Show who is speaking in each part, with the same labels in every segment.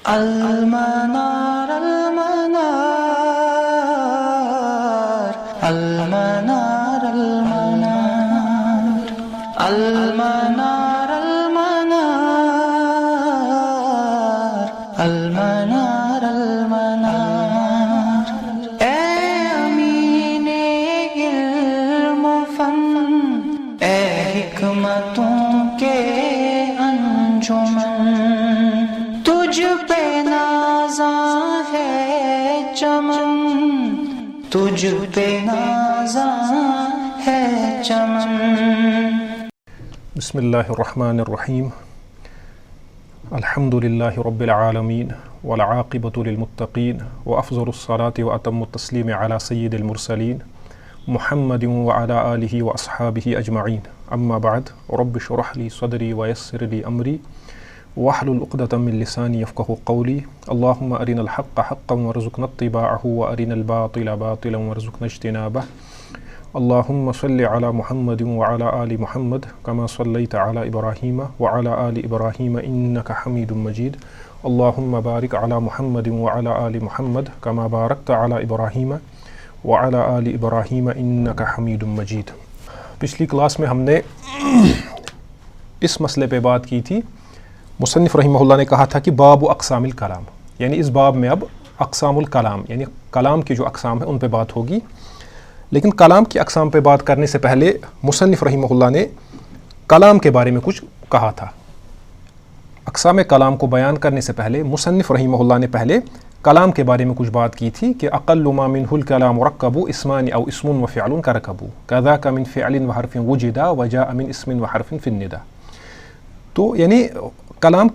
Speaker 1: المنار المنار المنار المنار المنار المنار المنار المنار اے امین علم و فن اے حکمتوں کے انجمن تجھ پہ نازاں ہے چمن تجھ پہ نازاں ہے چمن.
Speaker 2: بسم اللہ الرحمن الرحیم. الحمد للہ رب العالمین والعاقبۃ للمتقین وافضل الصلاة واتم التسلیم علی سید المرسلین محمد وعلی آلہ واصحابہ اجمعین. اما بعد رب اشرح لی صدری ویسر لی امری واحلل عقدۃ من لسانی یفقہوا قولی. اللہم ارنا الحق حقا وارزقنا اتباعہ وارنا الباطل باطلا وارزقنا اجتنابہ. اللہم صل علی محمد وعلی آل محمد کما صلیت علی ابراہیم وعلی آل ابراہیم انک حمید مجید. اللہم بارک علی محمد وعلی آل محمد کما بارکت علی ابراہیم وعلی آل ابراہیم انک حمید مجید. پچھلی کلاس میں ہم نے اس مسئلے پہ بات کی تھی. مصنف رحمہ اللہ نے کہا تھا کہ باب اقسام الکلام، یعنی اس باب میں اب اقسام الکلام یعنی کلام کی جو اقسام ہیں ان پہ بات ہوگی. لیکن کلام کی اقسام پہ بات کرنے سے پہلے مصنف رحمہ اللہ نے کلام کے بارے میں کچھ کہا تھا. اقسام کلام کو بیان کرنے سے پہلے مصنف رحمہ اللہ نے پہلے کلام کے بارے میں کچھ بات کی تھی کہ اقل ما منہ الکلام مرکب اسمان او اسم و فعل کرکب کذاک من فعل و حرف وجد وجاء من اسم و حرف فی النداء. تو یعنی کلام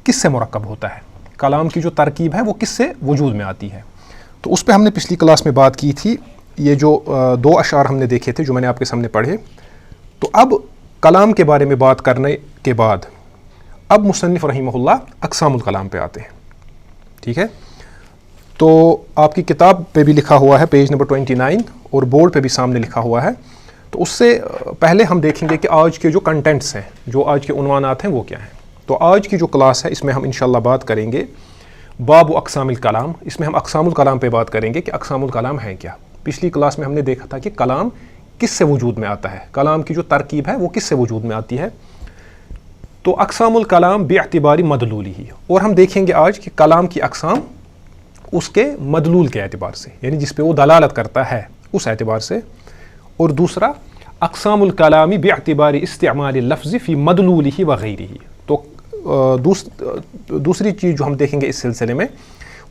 Speaker 2: کس سے مرکب ہوتا ہے، کلام کی جو ترکیب ہے وہ کس سے وجود میں آتی ہے. تو اس پہ ہم نے پچھلی کلاس میں بات کی تھی. یہ جو دو اشعار ہم نے دیکھے تھے جو میں نے آپ کے سامنے پڑھے. تو اب کلام کے بارے میں بات کرنے کے بعد اب مصنف رحمہ اللہ اقسام الکلام پہ آتے ہیں. ٹھیک ہے، تو آپ کی کتاب پہ بھی لکھا ہوا ہے پیج نمبر 29 اور بورڈ پہ بھی سامنے لکھا ہوا ہے. تو اس سے پہلے ہم دیکھیں گے کہ آج کے جو کنٹینٹس ہیں، جو آج کے عنوانات ہیں وہ کیا ہیں. تو آج کی جو کلاس ہے اس میں ہم انشاءاللہ بات کریں گے باب اقسام الکلام. اس میں ہم اقسام الکلام پہ بات کریں گے کہ اقسام الکلام ہیں کیا. پچھلی کلاس میں ہم نے دیکھا تھا کہ کلام کس سے وجود میں آتا ہے، کلام کی جو ترکیب ہے وہ کس سے وجود میں آتی ہے. تو اقسام الکلام باعتبار مدلولی ہی، اور ہم دیکھیں گے آج کہ کلام کی اقسام اس کے مدلول کے اعتبار سے، یعنی جس پہ وہ دلالت کرتا ہے اس اعتبار سے. اور دوسرا اقسام الکلامی باعتبار استعمال اللفظ فی مدلولہ وغیرہ. تو دوسری چیز جو ہم دیکھیں گے اس سلسلے میں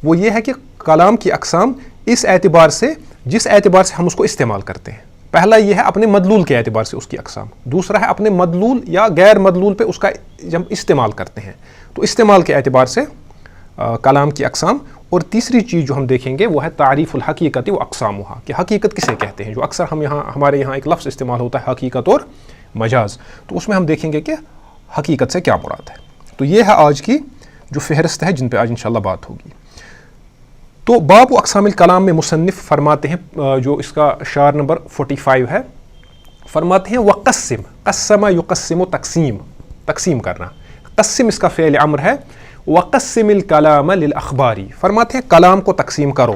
Speaker 2: وہ یہ ہے کہ کلام کی اقسام اس اعتبار سے جس اعتبار سے ہم اس کو استعمال کرتے ہیں. پہلا یہ ہے اپنے مدلول کے اعتبار سے اس کی اقسام. دوسرا ہے اپنے مدلول یا غیر مدلول پہ اس کا جب استعمال کرتے ہیں تو استعمال کے اعتبار سے کلام کی اقسام. اور تیسری چیز جو ہم دیکھیں گے وہ ہے تعریف الحقیقت و اقسامها، کہ حقیقت کسے کہتے ہیں. جو اکثر ہمارے یہاں ایک لفظ استعمال ہوتا ہے حقیقت اور مجاز، تو اس میں ہم دیکھیں گے کہ حقیقت سے کیا مراد ہے. تو یہ ہے آج کی جو فہرست ہے جن پہ آج انشاءاللہ بات ہوگی. تو باب اقسام الکلام میں مصنف فرماتے ہیں، جو اس کا شعر نمبر 45 ہے، فرماتے ہیں وقسم، قسم یقسم تقسیم کرنا. قسم اس کا فعل امر ہے. وقسم الکلام للاخباری، فرماتے ہیں کلام کو تقسیم کرو.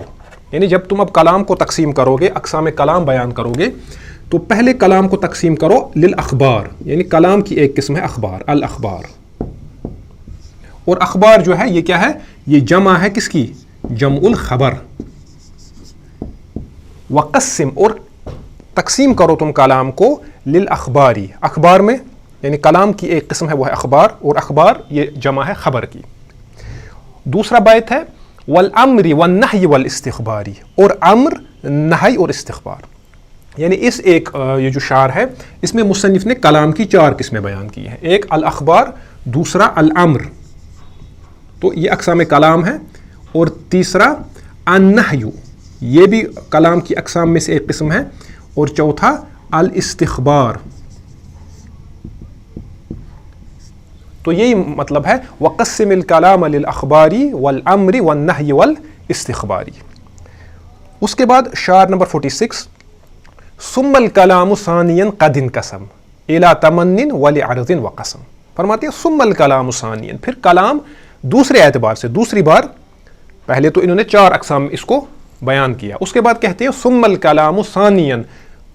Speaker 2: یعنی جب تم اب کلام کو تقسیم کرو گے، اقسام کلام بیان کرو گے، تو پہلے کلام کو تقسیم کرو للاخبار، یعنی کلام کی ایک قسم ہے اخبار، الاخبار. اور اخبار جو ہے یہ کیا ہے، یہ جمع ہے کس کی، جمع الخبر. وقسم، اور تقسیم کرو تم کلام کو للاخباری، اخبار میں، یعنی کلام کی ایک قسم ہے وہ ہے اخبار، اور اخبار یہ جمع ہے خبر کی. دوسرا بیت ہے والامر والنہی والاستخباری، اور امر، نہی اور استخبار. یعنی اس ایک یہ جو شعر ہے اس میں مصنف نے کلام کی 4 قسمیں بیان کی ہیں. ایک الاخبار، دوسرا الامر، تو یہ اقسام کلام ہے. اور تیسرا النہی، یہ بھی کلام کی اقسام میں سے ایک قسم ہے. اور چوتھا الاستخبار. تو یہی مطلب ہے وقسم الکلام للاخباری والامر والنہی والاستخباری. اس کے بعد شعر نمبر 46 ثم الکلام ثانیا قد انقسم الى تمن ولعرض وقسم. فرماتے ہیں ثم الکلام ثانیا، پھر کلام دوسرے اعتبار سے دوسری بار. پہلے تو انہوں نے 4 اقسام اس کو بیان کیا. اس کے بعد کہتے ہیں ثم الکلام ثانیا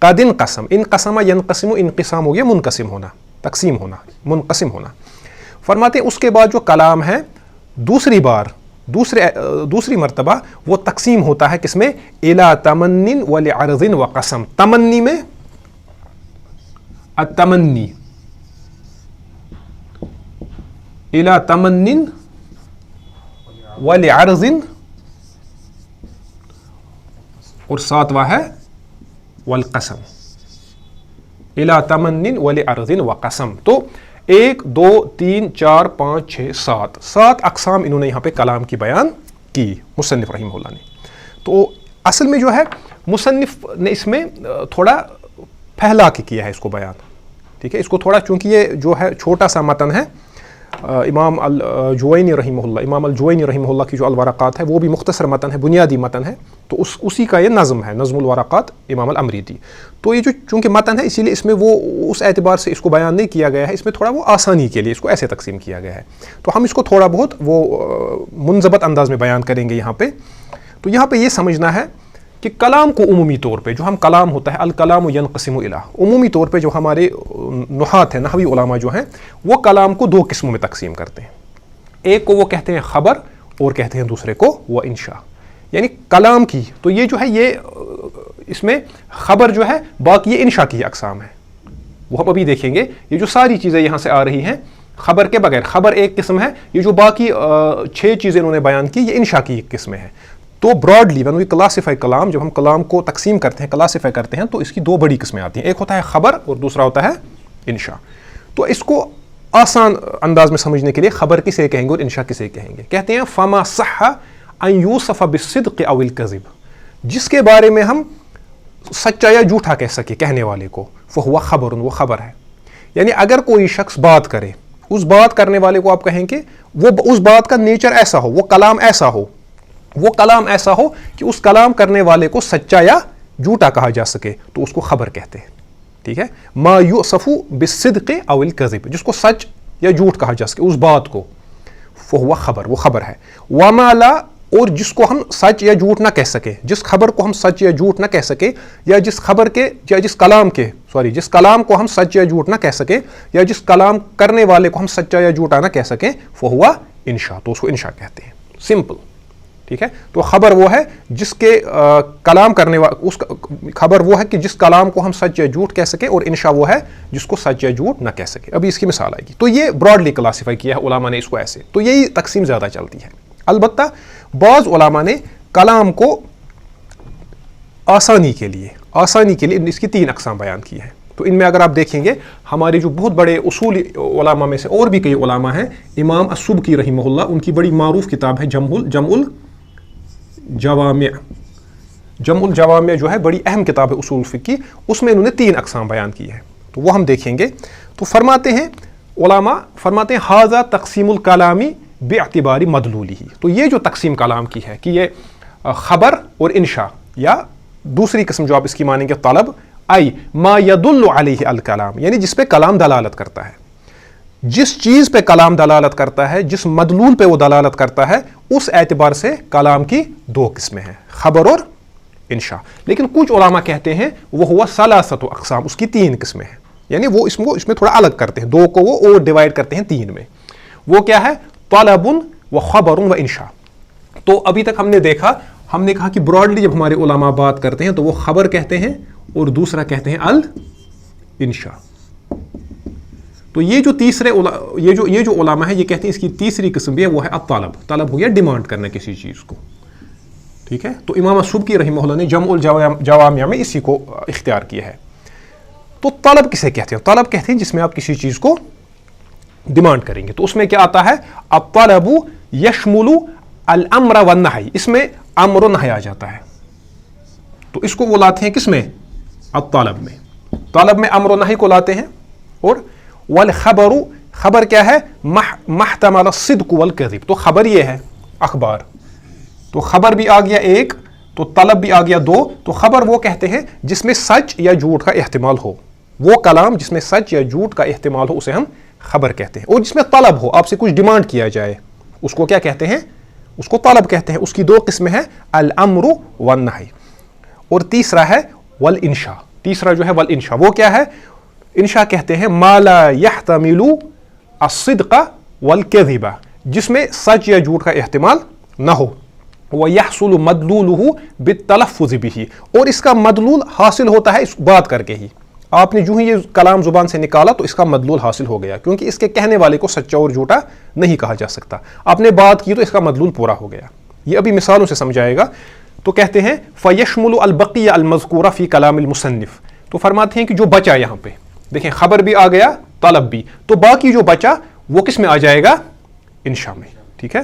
Speaker 2: قد انقسم. انقسم ینقسم، انقسام ہو گیا منقسم ہونا، تقسیم ہونا، منقسم ہونا. فرماتے ہیں اس کے بعد جو کلام ہے دوسری بار دوسری مرتبہ وہ تقسیم ہوتا ہے کس میں؟ الی تمن ولعرض وقسم. تمنی میں التمنی الی تمن ولعرض، اور 7واں ہے والقسم. الی تمن ولعرض وقسم. تو 1 2 3 4 5 6 7 اقسام انہوں نے یہاں پہ کلام کی بیان کی مصنف رحمہ اللہ نے. تو اصل میں جو ہے مصنف نے اس میں تھوڑا پھیلا کے کیا ہے اس کو بیان. ٹھیک ہے، اس کو تھوڑا، چونکہ یہ جو ہے چھوٹا سا متن ہے. امام الجوینی رحمہ اللہ کی جو الورقات ہے وہ بھی مختصر متن ہے، بنیادی متن ہے. تو اسی کا یہ نظم ہے، نظم الورقات امام الامریدی. تو یہ جو چونکہ متن ہے اسی لیے اس میں وہ اس اعتبار سے اس کو بیان نہیں کیا گیا ہے. اس میں تھوڑا وہ آسانی کے لیے اس کو ایسے تقسیم کیا گیا ہے. تو ہم اس کو تھوڑا بہت وہ منضبط انداز میں بیان کریں گے یہاں پہ. تو یہاں پہ یہ سمجھنا ہے کہ کلام کو عمومی طور پہ جو ہم کلام ہوتا ہے الکلام ینقسم الی، عمومی طور پہ جو ہمارے نحات ہیں، نحوی علماء جو ہیں، وہ کلام کو 2 قسموں میں تقسیم کرتے ہیں. ایک کو وہ کہتے ہیں خبر اور کہتے ہیں دوسرے کو وہ انشاء. یعنی کلام کی تو یہ جو ہے یہ اس میں خبر جو ہے، باقی یہ انشاء کی اقسام ہے. وہ ہم ابھی دیکھیں گے. یہ جو ساری چیزیں یہاں سے آ رہی ہیں خبر کے بغیر، خبر ایک قسم ہے. یہ جو باقی 6 چیزیں انہوں نے بیان کی یہ انشاء کی ایک قسم ہے. تو براڈلی when we classify کلام، جب ہم کلام کو تقسیم کرتے ہیں، کلاسیفائی کرتے ہیں، تو اس کی 2 بڑی قسمیں آتی ہیں. ایک ہوتا ہے خبر اور دوسرا ہوتا ہے انشاء. تو اس کو آسان انداز میں سمجھنے کے لیے خبر کسے کہیں گے اور انشاء کسے کہیں گے؟ کہتے ہیں فما صح ان یوصف بالصدق او الکذب، جس کے بارے میں ہم سچا یا جھوٹا کہہ سکے کہنے والے کو، فہو خبر، وہ خبر ہے. یعنی اگر کوئی شخص بات کرے، اس بات کرنے والے کو آپ کہیں کہ وہ اس بات کا نیچر ایسا ہو، وہ کلام ایسا ہو، وہ کلام ایسا ہو کہ اس کلام کرنے والے کو سچا یا جھوٹا کہا جا سکے، تو اس کو خبر کہتے ہیں. ٹھیک ہے، ما یوصف بالصدق او الکذب، جس کو سچ یا جھوٹ کہا جا سکے اس بات کو، فہو خبر، وہ خبر ہے. وما لا، اور جس کو ہم سچ یا جھوٹ نہ کہہ سکے، جس خبر کو ہم سچ یا جھوٹ نہ کہہ سکے، یا جس خبر کے یا جس کلام کے جس کلام کو ہم سچ یا جھوٹ نہ کہہ سکے، یا جس کلام کرنے والے کو ہم سچا یا جھوٹا نہ کہہ سکیں، فہو انشاء، تو اس کو انشاء کہتے ہیں. سمپل. ٹھیک ہے، تو خبر وہ ہے جس کے کلام کرنے اس خبر وہ ہے کہ جس کلام کو ہم سچ یا جھوٹ کہہ سکے، اور انشاء وہ ہے جس کو سچ یا جھوٹ نہ کہہ سکے. ابھی اس کی مثال آئے گی. تو یہ براڈلی کلاسیفائی کیا ہے علماء نے اس کو ایسے. تو یہی تقسیم زیادہ چلتی ہے. البتہ بعض علماء نے کلام کو آسانی کے لیے اس کی 3 اقسام بیان کی ہیں. تو ان میں اگر آپ دیکھیں گے ہمارے جو بہت بڑے اصولی علماء میں سے اور بھی کئی علماء ہیں، امام السبکی رحمہ اللہ، ان کی بڑی معروف کتاب ہے جمع الجوامع جو ہے بڑی اہم کتاب ہے اصول فقہ کی. اس میں انہوں نے 3 اقسام بیان کی ہے. تو وہ ہم دیکھیں گے. تو فرماتے ہیں علماء ھذا تقسیم الکلامی باعتبار مدلولہ. تو یہ جو تقسیم کلام کی ہے کہ یہ خبر اور انشاء، یا دوسری قسم جو آپ اس کی مانیں گے طلب، ای ما یدل علیہ الکلام، یعنی جس پہ کلام دلالت کرتا ہے، جس چیز پہ کلام دلالت کرتا ہے، جس مدلول پہ وہ دلالت کرتا ہے، اس اعتبار سے کلام کی 2 قسمیں ہیں، خبر اور انشاء. لیکن کچھ علماء کہتے ہیں وہ ہوا ثلاثۃ اقسام، اس کی 3 قسمیں ہیں. یعنی وہ اس میں تھوڑا الگ کرتے ہیں، 2 کو وہ اور ڈیوائڈ کرتے ہیں 3 میں. وہ کیا ہے؟ طلب و خبر و انشاء. تو ابھی تک ہم نے کہا کہ براڈلی جب ہمارے علماء بات کرتے ہیں تو وہ خبر کہتے ہیں اور دوسرا کہتے ہیں الانشاء. تو یہ جو تیسرے یہ جو علماء ہیں یہ کہتے ہیں اس کی تیسری قسم بھی ہے، وہ ہے الطلب. طلب ہو گیا ڈیمانڈ کرنا کسی چیز کو. ٹھیک ہے، تو امام السبکی رحمہ اللہ نے جمع الجوامع میں اسی کو اختیار کیا ہے. تو طلب کسے کہتے ہیں؟ طلب کہتے ہیں جس میں آپ کسی چیز کو ڈیمانڈ کریں گے. تو اس میں کیا آتا ہے؟ الطلب یشمل الامر والنہی، اس میں امر و نہی آ جاتا ہے. تو اس کو وہ لاتے ہیں کس میں؟ الطلب میں. طلب میں امر و نہی کو لاتے ہیں. اور والخبر، خبر کیا ہے؟ محتمل الصدق والکذب. تو خبر یہ ہے اخبار. تو خبر بھی آ گیا 1، تو طلب بھی آ گیا 2. تو خبر وہ کہتے ہیں جس میں سچ یا جھوٹ کا احتمال ہو، وہ کلام جس میں سچ یا جھوٹ کا احتمال ہو اسے ہم خبر کہتے ہیں. اور جس میں طلب ہو، آپ سے کچھ ڈیمانڈ کیا جائے، اس کو کیا کہتے ہیں؟ اس کو طلب کہتے ہیں. اس کی دو قسمیں ہیں, الامر والنہی, اور تیسرا ہے والانشاء. تیسرا جو ہے والانشاء, وہ کیا ہے؟ انشاء کہتے ہیں ما لا يحتمل الصدق والکذب, جس میں سچ یا جھوٹ کا احتمال نہ ہو. وَيَحْصُلُ مَدْلُولُهُ بِالتَّلَفُّظِ بِهِ, اور اس کا مدلول حاصل ہوتا ہے اس بات کر کے ہی. آپ نے جو ہی یہ کلام زبان سے نکالا تو اس کا مدلول حاصل ہو گیا, کیونکہ اس کے کہنے والے کو سچا اور جھوٹا نہیں کہا جا سکتا. آپ نے بات کی تو اس کا مدلول پورا ہو گیا. یہ ابھی مثالوں سے سمجھائے گا. تو کہتے ہیں فَيَشْمُلُ الْبَقِيَّ الْمَذْكُورَ فِي كَلَامِ الْمُصَنِّف, تو فرماتے ہیں کہ جو بچا یہاں پہ, دیکھیں خبر بھی آ گیا, طلب بھی, تو باقی جو بچا وہ کس میں آ جائے گا؟ انشاء میں. ٹھیک ہے,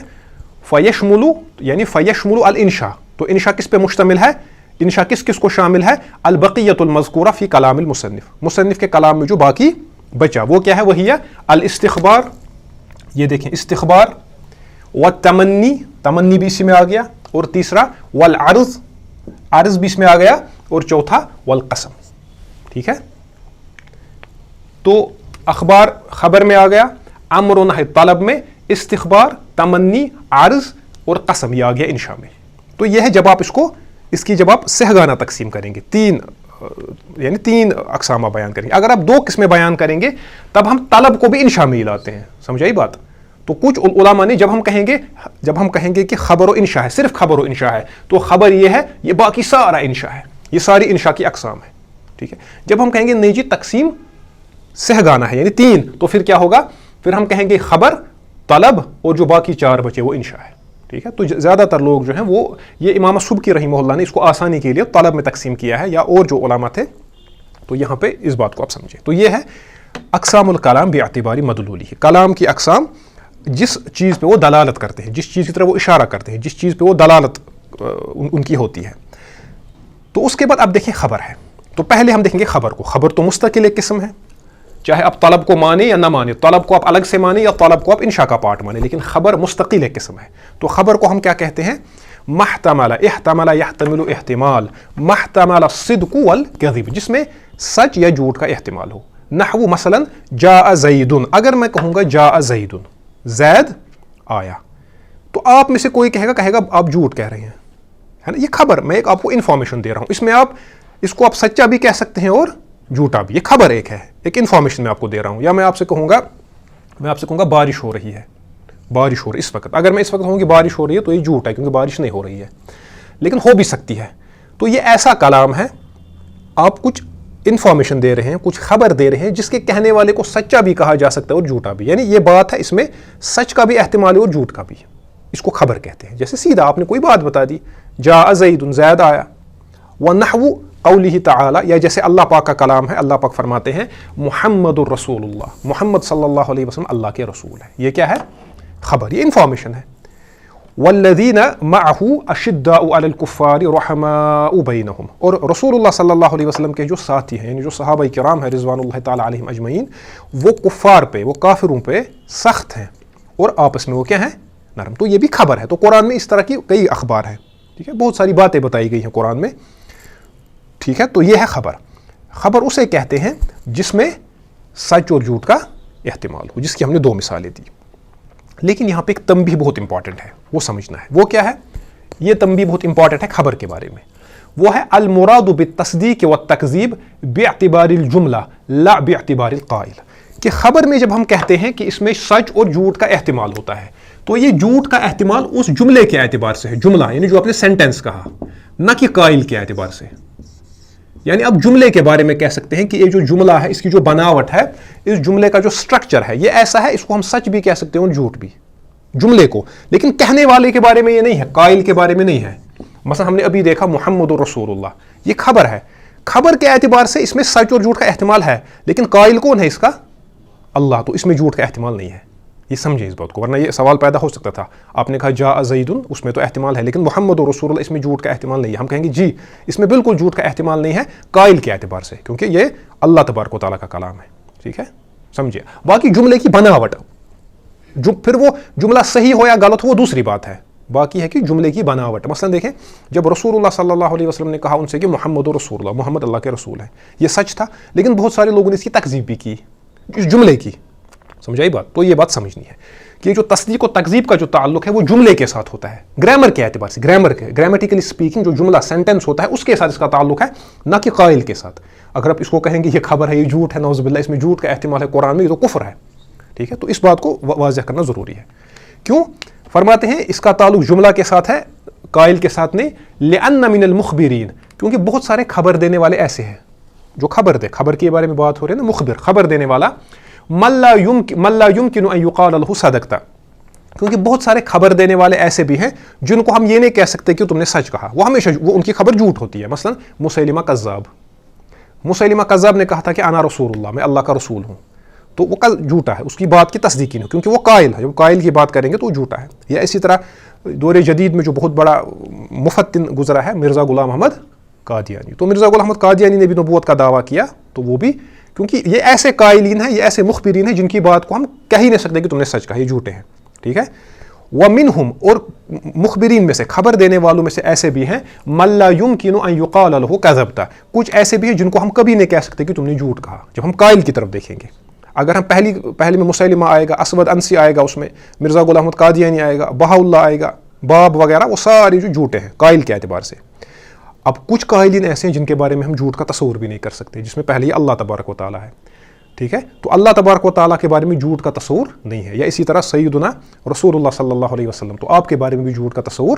Speaker 2: فیشمل یعنی فیشمل الانشاء, تو انشاء کس پہ مشتمل ہے؟ انشاء کس کس کو شامل ہے؟ البقیۃ المذکورہ فی کلام المصنف, مصنف کے کلام میں جو باقی بچا وہ کیا ہے؟ وہی ہے الاستخبار. یہ دیکھیں استخبار, والتمنی, تمنی بھی اسی میں آ گیا, اور تیسرا والعرض, عرض بھی اس میں آ گیا, اور چوتھا والقسم. ٹھیک ہے, تو اخبار خبر میں آ گیا, امر و نہی طلب میں, استخبار, تمنی, عرض اور قسم یہ آ گیا انشاء میں. تو یہ ہے جب آپ اس کی جب آپ سہگانہ تقسیم کریں گے, یعنی تین اقسام بیان کریں گے. اگر آپ دو قسمیں بیان کریں گے تب ہم طلب کو بھی انشاء میں ہی لاتے ہیں. سمجھائی بات؟ تو کچھ علماء نے جب ہم کہیں گے کہ خبر و انشاء ہے, صرف خبر و انشاء ہے, تو خبر یہ ہے, یہ باقی سارا انشاء ہے, یہ ساری انشاء کی اقسام ہے. ٹھیک ہے, جب ہم کہیں گے نہیں جی تقسیم سہگانہ ہے یعنی تین, تو پھر کیا ہوگا؟ پھر ہم کہیں گے خبر, طلب اور جو باقی چار بچے وہ انشاء ہے. ٹھیک ہے, تو زیادہ تر لوگ جو ہیں وہ یہ امام سبکی رحمہ اللہ نے اس کو آسانی کے لیے طلب میں تقسیم کیا ہے, یا اور جو علماء تھے, تو یہاں پہ اس بات کو آپ سمجھیں. تو یہ ہے اقسام الکلام باعتبار مدلولی, کلام کی اقسام جس چیز پہ وہ دلالت کرتے ہیں, جس چیز کی طرف وہ اشارہ کرتے ہیں, جس چیز پہ وہ دلالت ان کی ہوتی ہے. تو اس کے بعد اب دیکھیں خبر ہے. تو پہلے ہم دیکھیں گے خبر کو. خبر تو مستقل ایک قسم ہے, چاہے آپ طلب کو مانے یا نہ مانے, طلب کو آپ الگ سے مانے یا طلب کو آپ انشاء کا پارٹ مانے, لیکن خبر مستقل ایک قسم ہے. تو خبر کو ہم کیا کہتے ہیں؟ محتمل, احتمل یحتمل احتمال, محتمل الصدق والکذب, جس میں سچ یا جھوٹ کا احتمال ہو. نحو مثلا جاء زید, اگر میں کہوں گا جاء زید, زید آیا, تو آپ میں سے کوئی کہے گا آپ جھوٹ کہہ رہے ہیں, ہے نا. یہ خبر, میں آپ کو انفارمیشن دے رہا ہوں, اس میں آپ اس کو آپ سچا بھی کہہ سکتے ہیں اور جھوٹا بھی. یہ خبر ایک ہے, ایک انفارمیشن میں آپ کو دے رہا ہوں. یا میں آپ سے کہوں گا بارش ہو رہی ہے, بارش ہو رہی اس وقت. اگر میں اس وقت کہوں کہ بارش ہو رہی ہے تو یہ جھوٹ ہے, کیونکہ بارش نہیں ہو رہی ہے, لیکن ہو بھی سکتی ہے. تو یہ ایسا کلام ہے, آپ کچھ انفارمیشن دے رہے ہیں, کچھ خبر دے رہے ہیں, جس کے کہنے والے کو سچا بھی کہا جا سکتا ہے اور جھوٹا بھی. یعنی یہ بات ہے, اس میں سچ کا بھی احتمال ہے اور جھوٹ کا بھی. اس کو خبر کہتے ہیں. جیسے سیدھا آپ نے کوئی بات بتا دی, جاء زید, زید آیا. ونحو قوله تعالی, یا جیسے اللہ پاک کا کلام ہے, اللہ پاک فرماتے ہیں محمد الرسول اللہ, محمد صلی اللہ علیہ وسلم اللہ کے رسول ہے. یہ کیا ہے؟ خبر, یہ انفارمیشن ہے. والذین معه اشداء علی الکفار رحماء بینہم, اور رسول اللہ صلی اللہ علیہ وسلم کے جو ساتھی ہیں, یعنی جو صحابہ کرام ہیں رضوان اللہ تعالی علیہم اجمعین, وہ کفار پہ, وہ کافروں پہ سخت ہیں, اور آپس میں وہ کیا ہیں؟ نرم. تو یہ بھی خبر ہے. تو قرآن میں اس طرح کی کئی اخبار ہیں. ٹھیک ہے, بہت ساری باتیں بتائی گئی ہیں قرآن میں. ٹھیک ہے, تو یہ ہے خبر. خبر اسے کہتے ہیں جس میں سچ اور جھوٹ کا احتمال ہو, جس کی ہم نے دو مثالیں دی. لیکن یہاں پہ ایک تنبیہ بہت امپورٹنٹ ہے, وہ سمجھنا ہے. وہ کیا ہے؟ یہ تنبیہ بہت امپورٹنٹ ہے خبر کے بارے میں. وہ ہے المراد بالتصدیق والتکذیب باعتبار الجملہ لا باعتبار القائل, کہ خبر میں جب ہم کہتے ہیں کہ اس میں سچ اور جھوٹ کا احتمال ہوتا ہے, تو یہ جھوٹ کا احتمال اس جملے کے اعتبار سے ہے, جملہ یعنی جو آپ نے سینٹنس کہا, نہ کہ قائل کے اعتبار سے. یعنی آپ جملے کے بارے میں کہہ سکتے ہیں کہ یہ جو جملہ ہے, اس کی جو بناوٹ ہے, اس جملے کا جو سٹرکچر ہے, یہ ایسا ہے, اس کو ہم سچ بھی کہہ سکتے ہیں اور جھوٹ بھی, جملے کو. لیکن کہنے والے کے بارے میں یہ نہیں ہے, قائل کے بارے میں نہیں ہے. مثلا ہم نے ابھی دیکھا محمد رسول اللہ, یہ خبر ہے. خبر کے اعتبار سے اس میں سچ اور جھوٹ کا احتمال ہے, لیکن قائل کون ہے اس کا؟ اللہ. تو اس میں جھوٹ کا احتمال نہیں ہے. یہ سمجھیں اس بات کو, ورنہ یہ سوال پیدا ہو سکتا تھا. آپ نے کہا جاء زید, اس میں تو احتمال ہے, لیکن محمد رسول اللہ اس میں جھوٹ کا احتمال نہیں ہے. ہم کہیں گے جی اس میں بالکل جھوٹ کا احتمال نہیں ہے قائل کے اعتبار سے, کیونکہ یہ اللہ تبارک و تعالیٰ کا کلام ہے. ٹھیک ہے, سمجھے. باقی جملے کی بناوٹ, پھر وہ جملہ صحیح ہو یا غلط ہو وہ دوسری بات ہے. باقی ہے کہ جملے کی بناوٹ. مثلا دیکھیں, جب رسول اللہ صلی اللہ علیہ وسلم نے کہا ان سے کہ محمد رسول اللہ, محمد اللہ کے رسول ہیں, یہ سچ تھا, لیکن بہت سارے لوگوں نے اس کی تکذیب بھی کی, اس جملے کی. سمجھائی بات؟ تو یہ بات سمجھنی ہے کہ یہ جو تصدیق و تکذیب کا جو تعلق ہے وہ جملے کے ساتھ ہوتا ہے، گرامر کے اعتبار سے، گرامیٹیکلی اسپیکنگ جو جملہ سینٹینس ہوتا ہے اس کے ساتھ اس کا تعلق ہے، نہ کہ قائل کے ساتھ. اگر آپ اس کو کہیں گے یہ خبر ہے، یہ جھوٹ ہے، نعوذ باللہ اس میں جھوٹ کا احتمال ہے قرآن میں، یہ تو کفر ہے. ٹھیک ہے، تو اس بات کو واضح کرنا ضروری ہے. کیوں؟ فرماتے ہیں اس کا تعلق جملہ کے ساتھ ہے، قائل کے ساتھ نہیں. لأن من المخبرین، کیونکہ بہت سارے خبر دینے والے ایسے ہیں جو خبر دے، خبر کے بارے میں بات ہو رہی ہے نا، مخبر خبر دینے والا. من لا يمكن ان يقال له صدقت، کیونکہ بہت سارے خبر دینے والے ایسے بھی ہیں جن کو ہم یہ نہیں کہہ سکتے کہ تم نے سچ کہا، وہ ہمیشہ ان کی خبر جھوٹ ہوتی ہے. مثلا مسیلمہ کذاب نے کہا تھا کہ انا رسول اللہ، میں اللہ کا رسول ہوں، تو وہ جھوٹا ہے، اس کی بات کی تصدیق نہیں، کیونکہ وہ قائل ہے. جب قائل کی بات کریں گے تو وہ جھوٹا ہے. یا اسی طرح دور جدید میں جو بہت بڑا مفتن گزرا ہے مرزا غلام احمد قادیانی، تو مرزا غلام احمد قادیانی نے بھی نبوت کا دعویٰ کیا، تو وہ بھی کیونکہ یہ ایسے قائلین ہیں، یہ ایسے مخبرین ہیں جن کی بات کو ہم کہہ ہی نہیں سکتے کہ تم نے سچ کہا، یہ جھوٹے ہیں. ٹھیک ہے. ومنہم، اور مخبرین میں سے، خبر دینے والوں میں سے ایسے بھی ہیں من لا يمكن ان يقال له كذبت، کچھ ایسے بھی ہیں جن کو ہم کبھی نہیں کہہ سکتے کہ تم نے جھوٹ کہا. جب ہم قائل کی طرف دیکھیں گے، اگر ہم پہلے میں مسیلمہ آئے گا، اسود انسی آئے گا، اس میں مرزا غلام احمد قادیانی آئے گا، بہا اللہ آئے گا، باب وغیرہ، وہ سارے جو جھوٹے ہیں قائل کے اعتبار سے. اب کچھ قائلین ایسے ہیں جن کے بارے میں ہم جھوٹ کا تصور بھی نہیں کر سکتے، جس میں پہلے ہی اللہ تبارک و تعالیٰ ہے. ٹھیک ہے، تو اللہ تبارک و تعالیٰ کے بارے میں جھوٹ کا تصور نہیں ہے. یا اسی طرح سیدنا رسول اللہ صلی اللہ علیہ وسلم، تو آپ کے بارے میں بھی جھوٹ کا تصور،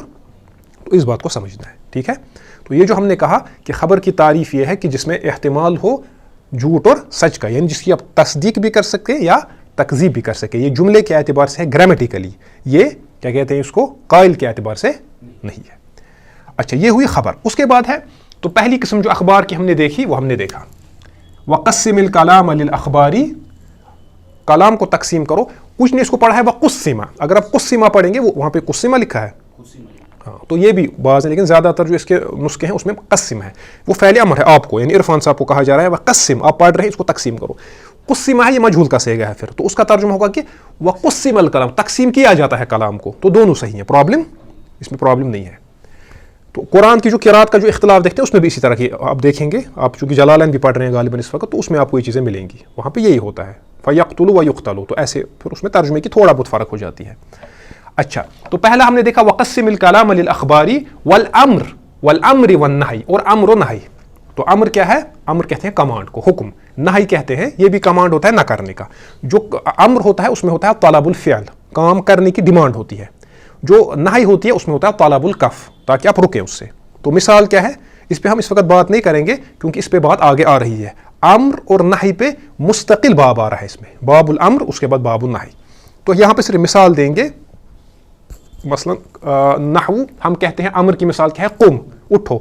Speaker 2: تو اس بات کو سمجھنا ہے. ٹھیک ہے، تو یہ جو ہم نے کہا کہ خبر کی تعریف یہ ہے کہ جس میں احتمال ہو جھوٹ اور سچ کا، یعنی جس کی آپ تصدیق بھی کر سکتے ہیں یا تکذیب بھی کر سکتے. یہ جملے کے اعتبار سے ہے، گرامیٹیکلی، یہ کیا کہتے ہیں اس کو، قائل کے اعتبار سے نہیں ہے. اچھا، یہ ہوئی خبر. اس کے بعد ہے تو پہلی قسم جو اخبار کی ہم نے دیکھی، وہ ہم نے دیکھا وقسم الکلام للاخباری، کلام کو تقسیم کرو. کچھ نے اس کو پڑھا ہے وقسمہ، اگر آپ قسمہ پڑھیں گے، وہ وہاں پہ قسمہ لکھا ہے، ہاں، تو یہ بھی بعض ہیں، لیکن زیادہ تر جو اس کے نسخے ہیں اس میں قسم ہے. وہ فعل امر ہے آپ کو، یعنی عرفان صاحب کو کہا جا رہا ہے وقسم، آپ پڑھ رہے ہیں، اس کو تقسیم کرو. قسمہ ہے، یہ مجہول کا صیغہ ہے، پھر تو اس کا ترجمہ ہوگا کہ وقسم الکلام، تقسیم کیا جاتا ہے کلام کو. تو دونوں صحیح ہیں، پرابلم اس میں پرابلم نہیں ہے. تو قرآن کی جو قرات کا جو اختلاف دیکھتے ہیں اس میں بھی اسی طرح کی آپ دیکھیں گے. آپ چونکہ جلالین بھی پڑھ رہے ہیں غالباً اس وقت، تو اس میں آپ کو یہ چیزیں ملیں گی، وہاں پہ یہی ہوتا ہے فَيَقْتُلُ وَيُقْتَلُ، تو ایسے پھر اس میں ترجمے کی تھوڑا بہت فرق ہو جاتی ہے. اچھا، تو پہلا ہم نے دیکھا وقسم الکلام للاخباری والامر والنہی، اور امر و نہی. تو امر کیا ہے؟ امر کہتے ہیں کمانڈ کو، حکم. نہی کہتے ہیں، یہ بھی کمانڈ ہوتا ہے نہ کرنے کا. جو امر ہوتا ہے اس میں ہوتا ہے طلب الفعل، کام کرنے کی ڈیمانڈ ہوتی ہے. جو نہی ہوتی ہے اس میں ہوتا ہے طلب الکف، تاکہ آپ رکیں اس سے. تو مثال کیا ہے؟ اس پہ ہم اس وقت بات نہیں کریں گے کیونکہ اس پہ بات آگے آ رہی ہے. امر اور نہی پہ مستقل باب آ رہا ہے، اس میں باب الامر، اس کے بعد باب النہی. تو یہاں پہ صرف مثال دیں گے. مثلا نحو، ہم کہتے ہیں امر کی مثال کیا ہے؟ قم، اٹھو،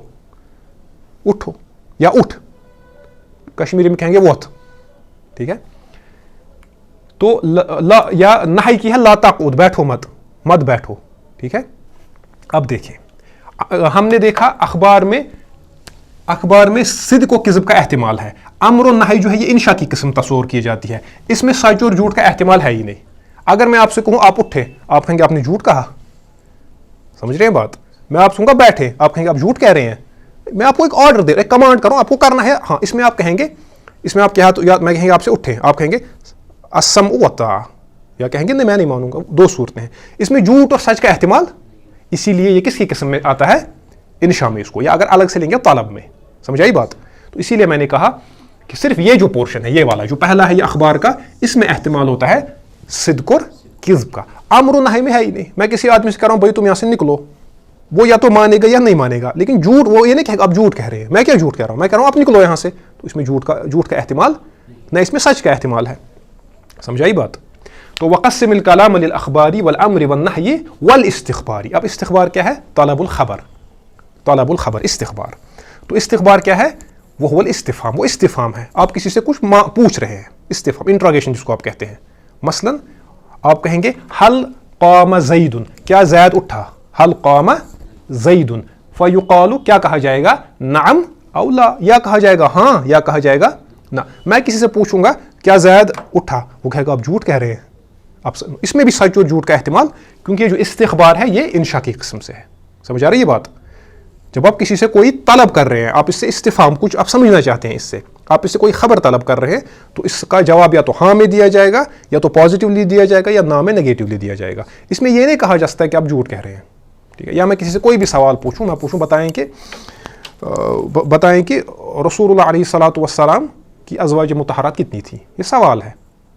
Speaker 2: اٹھو، یا اٹھ، کشمیری میں کہیں گے وت. ٹھیک ہے. تو یا نہی کی ہے لا تقعد، بیٹھو مت بیٹھو. ٹھیک ہے. اب دیکھیں، ہم نے دیکھا اخبار میں صدق و کذب کا احتمال ہے. امر و نہی جو ہے یہ انشاء کی قسم تصور کی جاتی ہے، اس میں سچ اور جھوٹ کا احتمال ہے ہی نہیں. اگر میں آپ سے کہوں آپ اٹھے، آپ کہیں گے آپ نے جھوٹ کہا. سمجھ رہے ہیں بات؟ میں آپ سے کہوں گا بیٹھے، آپ کہیں گے آپ جھوٹ کہہ رہے ہیں. میں آپ کو ایک آرڈر دے، ایک کمانڈ کروں، آپ کو کرنا ہے. ہاں، اس میں آپ کہیں گے، اس میں آپ کیا، میں کہیں گے آپ سے اٹھے، آپ کہیں گے السمع والطاعہ، یا کہیں گے نہیں میں نہیں مانوں گا. دو صورتیں ہیں. اس میں جھوٹ اور سچ کا احتمال، اسی لیے یہ کس کی قسم میں آتا ہے؟ انشاء میں. اس کو یا اگر الگ سے لیں گے طلب میں. سمجھ آئی بات؟ تو اسی لیے میں نے کہا کہ صرف یہ جو پورشن ہے، یہ والا جو پہلا ہے یہ اخبار کا، اس میں احتمال ہوتا ہے صدق اور کذب کا. امر و نہی میں ہے ہی نہیں. میں کسی آدمی سے کہہ رہا ہوں بھائی تم یہاں سے نکلو، وہ یا تو مانے گا یا نہیں مانے گا. لیکن جھوٹ، وہ یہ نہیں کہ آپ جھوٹ کہہ رہے ہیں. میں کیا جھوٹ کہہ رہا ہوں؟ میں کہہ رہا ہوں آپ نکلو یہاں سے. تو اس میں جھوٹ کا احتمال نہ، اس میں سچ کا احتمال ہے. سمجھائی بات؟ تو وقسم الکلام للاخباری والامر والنہی والاستخباری. اب استخبار کیا ہے؟ طلب الخبر، استخبار. تو استخبار کیا ہے؟ وہ هو الاستفہام، وہ استفہام ہے. آپ کسی سے کچھ پوچھ رہے ہیں، استفہام، انٹراگیشن جس کو آپ کہتے ہیں. مثلا آپ کہیں گے حل قام زید، کیا زید اٹھا؟ حل قام زید. فیقال، کیا کہا جائے گا؟ نعم او لا، یا کہا جائے گا ہاں، یا کہا جائے گا نہ. میں کسی سے پوچھوں گا کیا زید اٹھا، وہ کہے گا آپ جھوٹ کہہ رہے ہیں. اس میں بھی سچ اور جھوٹ کا احتمال، کیونکہ یہ جو استخبار ہے یہ انشاء کی قسم سے ہے. سمجھ آ رہی ہے بات؟ جب آپ کسی سے کوئی طلب کر رہے ہیں، آپ اس سے استفہام، کچھ آپ سمجھنا چاہتے ہیں اس سے، آپ اس سے کوئی خبر طلب کر رہے ہیں تو اس کا جواب یا تو ہاں میں دیا جائے گا, یا تو پازیٹیولی دیا جائے گا, یا نہ میں نگیٹیولی دیا جائے گا. اس میں یہ نہیں کہا جا سکتا کہ آپ جھوٹ کہہ رہے ہیں, ٹھیک ہے. یا میں کسی سے کوئی بھی سوال پوچھوں, میں پوچھوں بتائیں کہ رسول اللہ علیہ الصلوۃ والسلام کی ازواج مطہرات کتنی تھیں, یہ سوال ہے,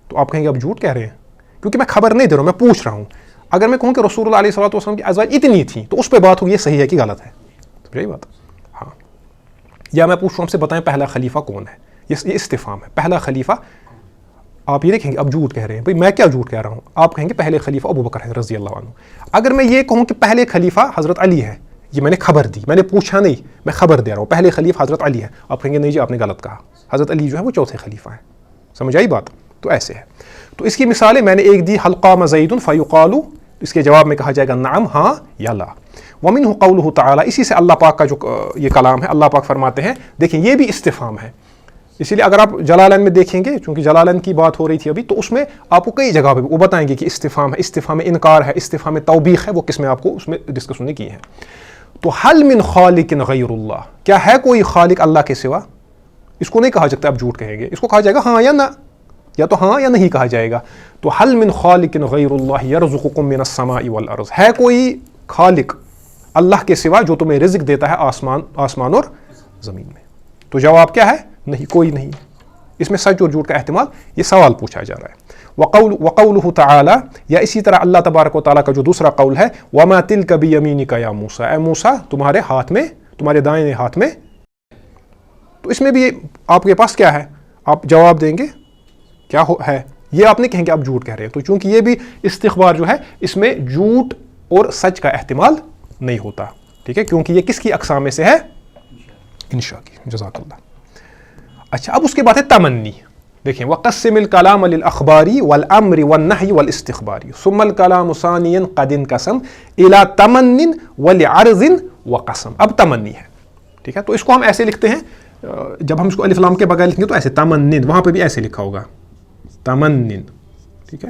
Speaker 2: تو آپ کہیں گے آپ جھوٹ کہہ رہے ہیں, کیونکہ میں خبر نہیں دے رہا ہوں, میں پوچھ رہا ہوں. اگر میں کہوں کہ رسول اللہ علیہ الصلوۃ والسلام کی ازواج اتنی تھیں تو اس پہ بات ہوگی یہ صحیح ہے کہ غلط ہے, صحیح بات. ہاں. یا میں پوچھوں ہم سے بتائیں پہلا خلیفہ کون ہے, یہ استفہام ہے. پہلا خلیفہ, آپ یہ دیکھیں گے آپ جھوٹ کہہ رہے ہیں, بھائی میں کیا جھوٹ کہہ رہا ہوں, آپ کہیں گے پہلے خلیفہ ابو بکر ہے رضی اللہ عنہ. اگر میں یہ کہوں کہ پہلے خلیفہ حضرت علی ہے, یہ میں نے خبر دی, میں نے پوچھا نہیں, میں خبر دے رہا ہوں, پہلے خلیفہ حضرت علی ہے, آپ کہیں گے نہیں جی آپ نے غلط کہا, حضرت علی جو ہے وہ چوتھے خلیفہ ہیں. سمجھ آئی بات؟ تو ایسے ہے. تو اس کی مثالیں میں نے ایک دی, هل قام زید فیقال, اس کے جواب میں کہا جائے گا نعم, ہاں یا لا. ومنہ قولہ تعالی, اسی سے اللہ پاک کا جو یہ کلام ہے, اللہ پاک فرماتے ہیں, دیکھیں یہ بھی استفہام ہے. اسی لیے اگر آپ جلالین میں دیکھیں گے, چونکہ جلالین کی بات ہو رہی تھی ابھی, تو اس میں آپ کو کئی جگہ پہ وہ بتائیں گے کہ استفہام ہے, استفہام انکار ہے, استفہام توبیخ ہے, وہ قسمیں آپ کو اس میں ڈسکس ہونے کی ہیں. تو حل من خالق غیر اللہ, کیا ہے کوئی خالق اللہ کے سوا؟ اس کو نہیں کہا جاتا آپ جھوٹ کہیں گے, اس کو کہا جائے گا ہاں یا نہ, یا تو ہاں یا نہیں کہا جائے گا. تو حل من خالق غیر اللہ یرزقکم من السماء والارض, ہے کوئی خالق اللہ کے سوا جو تمہیں رزق دیتا ہے آسمان اور زمین میں؟ تو جواب کیا ہے؟ نہیں, کوئی نہیں. اس میں سچ اور جھوٹ کا احتمال, یہ سوال پوچھا جا رہا ہے. وقولہ تعالی, یا اسی طرح اللہ تبارک و تعالیٰ کا جو دوسرا قول ہے, وما تلک بیمینک یا موسیٰ, اے موسیٰ تمہارے ہاتھ میں, تمہارے دائیں ہاتھ میں. تو اس میں بھی آپ کے پاس کیا ہے, آپ جواب دیں گے کیا ہے, یہ آپ نہیں کہیں گے آپ جھوٹ کہہ رہے ہیں. تو چونکہ یہ بھی استخبار جو ہے, اس میں جھوٹ اور سچ کا احتمال نہیں ہوتا, ٹھیک ہے, کیونکہ یہ کس کی اقسام میں سے ہے؟ انشاء کی. جزاک اللہ. اچھا, اب اس کے بعد ہے تمنی. دیکھیں, وَقَسِّمِ الْكَلَامَ لِلْأَخْبَارِ وَالْأَمْرِ وَالنَّهْيِ وَالْإِسْتِخْبَارِ ثُمَّ الْكَلَامُ ثَانِيًا قَدْ انْقَسَمَ إِلَى تَمَنٍّ وَلِعَرْضٍ وَقَسَمٍ. اب تمنی ہے, ٹھیک ہے. تو اس کو ہم ایسے لکھتے ہیں, جب ہم اس کو الف لام کے بغیر لکھیں گے تو ایسے تمنن, وہاں پہ بھی ایسے لکھا ہوگا تمنن, ٹھیک ہے.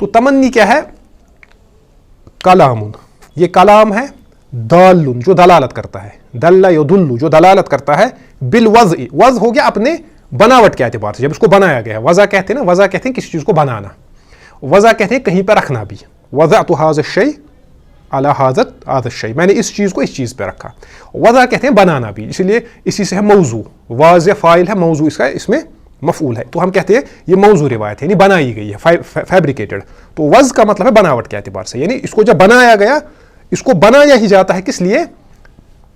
Speaker 2: تو تمنی کیا ہے؟ کلام, یہ کلام ہے, دال جو دلالت کرتا ہے, دل یدل جو دلالت کرتا ہے, بالوضع, وضع ہو گیا اپنے بناوٹ کے اعتبار سے, جب اس کو بنایا گیا ہے. وضع کہتے ہیں نا, وضع کہتے ہیں کسی چیز کو بنانا, وضع کہتے ہیں کہیں پہ رکھنا بھی. وضعت هذا الشيء على هذا الشيء, میں نے اس چیز کو اس چیز پہ رکھا. وضع کہتے ہیں بنانا بھی, اسی لیے اسی سے ہے موضوع, واضح فاعل ہے, موضوع اس کا اس میں مفعول ہے. تو ہم کہتے ہیں یہ موضوع روایت ہے, یعنی بنائی گئی ہے, فیبریکیٹڈ. تو وضع کا مطلب ہے بناوٹ کے اعتبار سے, یعنی اس کو جب بنایا گیا, اس کو بنایا ہی جاتا ہے,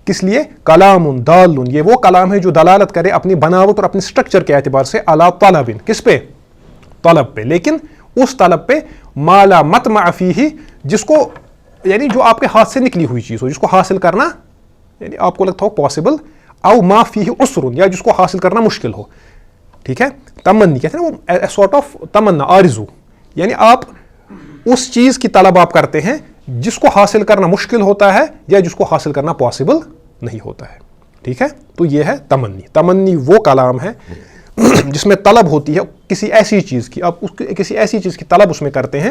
Speaker 2: کس لیے کلام دال, یہ وہ کلام ہے جو دلالت کرے اپنی بناوٹ اور اپنی سٹرکچر کے اعتبار سے علی طلب, کس پہ؟ طلب پہ. لیکن اس طلب پہ ما لا مطمع فیہ, جس کو یعنی جو آپ کے ہاتھ سے نکلی ہوئی چیز ہو, جس کو حاصل کرنا یعنی آپ کو لگتا ہو پاسبل, او ما فیہ عسر, یا جس کو حاصل کرنا مشکل ہو, ٹھیک ہے. تمنی کہتے ہیں نا وہ سارٹ آف تمنا, آرزو, یعنی آپ اس چیز کی طلب آپ کرتے ہیں جس کو حاصل کرنا مشکل ہوتا ہے یا جس کو حاصل کرنا پاسبل نہیں ہوتا ہے, ٹھیک ہے. تو یہ ہے تمنی. تمنی وہ کلام ہے جس میں طلب ہوتی ہے کسی ایسی چیز کی, آپ کسی ایسی چیز کی طلب اس میں کرتے ہیں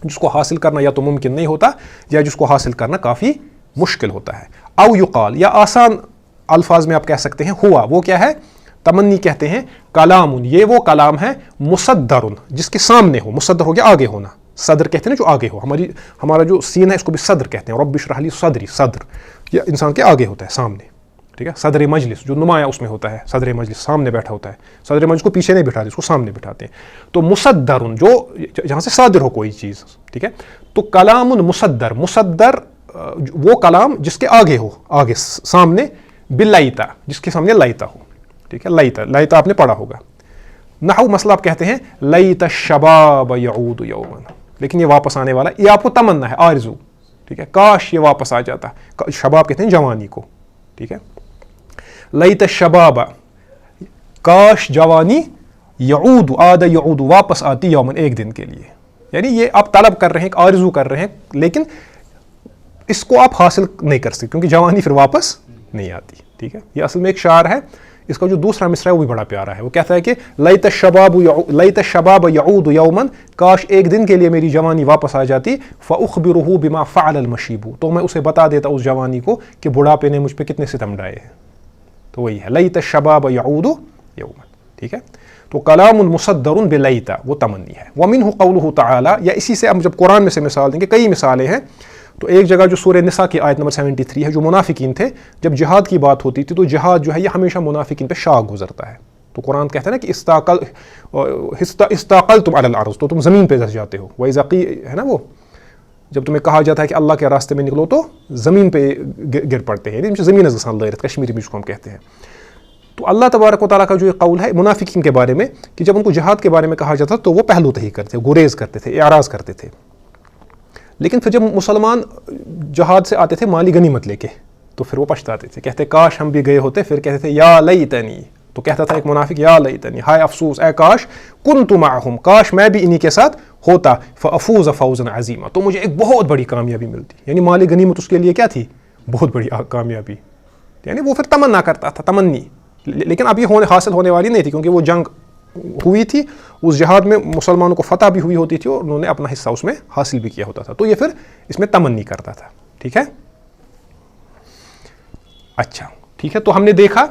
Speaker 2: جس کو حاصل کرنا یا تو ممکن نہیں ہوتا یا جس کو حاصل کرنا کافی مشکل ہوتا ہے. او یقال, یا آسان الفاظ میں آپ کہہ سکتے ہیں ہوا, وہ کیا ہے؟ تمنی کہتے ہیں کلام, یہ وہ کلام ہے مصدر, جس کے سامنے ہو. مصدر ہو گیا آگے ہونا, صدر کہتے ہیں جو آگے ہو. ہمارا جو سین ہے اس کو بھی صدر کہتے ہیں. رب اشرح لی صدری, صدر یہ انسان کے آگے ہوتا ہے, سامنے, ٹھیک ہے. صدر مجلس جو نمایاں اس میں ہوتا ہے, صدر مجلس سامنے بیٹھا ہوتا ہے. صدر مجلس کو پیچھے نہیں بٹھاتے, اس کو سامنے بٹھاتے ہیں. تو مصدر جو جہاں سے صادر ہو کوئی چیز, ٹھیک ہے. تو کلام مصدر, مصدر وہ کلام جس کے آگے ہو, آگے سامنے, باللائتا, جس کے سامنے لائتا ہو, ٹھیک ہے. لائتا آپ نے پڑھا ہوگا. نحو مسئلہ آپ کہتے ہیں لیت الشباب یعود یوما, لیکن یہ واپس آنے والا, یہ آپ کو تمنا ہے, آرزو, ٹھیک ہے. کاش یہ واپس آ جاتا. شباب کہتے ہیں جوانی کو, ٹھیک ہے. لیت الشباب, کاش جوانی, یعود, عاد یعود, واپس آتی, یومن, ایک دن کے لیے. یعنی یہ آپ طلب کر رہے ہیں, آرزو کر رہے ہیں, لیکن اس کو آپ حاصل نہیں کر سکتے کیونکہ جوانی پھر واپس نہیں آتی, ٹھیک ہے. یہ اصل میں ایک شعر ہے, اس کا جو دوسرا مصرع ہے وہ بھی بڑا پیارا ہے. وہ کہتا ہے کہ لیت الشباب یعود یوما, کاش ایک دن کے لیے میری جوانی واپس آ جاتی, فاخبرہ بما فعل المشیب, تو میں اسے بتا دیتا اس جوانی کو کہ بڑھاپے نے مجھ پہ کتنے ستم ڈھائے ہیں. تو وہی ہے لیت الشباب یعود یوما. ٹھیک ہے, تو کلام مصدر بلیت وہ تمنی ہے. ومنہ قولہ تعالی, یا اسی سے ہم جب قرآن میں سے مثال دیں گے, کئی مثالیں ہیں. تو ایک جگہ جو سورہ نساء کی آیت نمبر 73 ہے, جو منافقین تھے, جب جہاد کی بات ہوتی تھی تو جہاد جو ہے یہ ہمیشہ منافقین پہ شاق گزرتا ہے. تو قرآن کہتا ہے نا کہ استاقلتم علی الارض, تو تم زمین پہ دس جاتے ہو. وَإِذَا قِيلَ ہے نا وہ, جب تمہیں کہا جاتا ہے کہ اللہ کے راستے میں نکلو تو زمین پہ گر پڑتے ہیں, یعنی زمین از گژھان لٲرِتھ, کشمیری میں جس کو ہم کہتے ہیں. تو اللہ تبارک و تعالیٰ کا جو یہ قول ہے منافقین کے بارے میں کہ جب ان کو جہاد کے بارے میں کہا جاتا تو وہ پہلو تہی کرتے, گریز کرتے تھے, اعراض کرتے تھے. لیکن پھر جب مسلمان جہاد سے آتے تھے مالی غنیمت لے کے, تو پھر وہ پچھتاتے تھے, کہتے کاش ہم بھی گئے ہوتے. پھر کہتے تھے یا لیتنی, تو کہتا تھا ایک منافق یا لیتنی, ہائے افسوس, اے کاش کنت معہم, کاش میں بھی انہی کے ساتھ ہوتا, فافوز فوزا عظیما, تو مجھے ایک بہت بڑی کامیابی ملتی. یعنی مالی غنیمت اس کے لیے کیا تھی, بہت بڑی کامیابی. یعنی وہ پھر تمنا کرتا تھا, تمنی, لیکن اب یہ حاصل ہونے والی نہیں تھی, کیونکہ وہ جنگ ہوئی تھی, اس جہاد میں مسلمانوں کو فتح بھی ہوئی ہوتی تھی اور انہوں نے اپنا حصہ اس میں حاصل بھی کیا ہوتا تھا. تو یہ پھر اس میں تمنی کرتا تھا. ٹھیک ہے, اچھا ٹھیک ہے. تو ہم نے دیکھا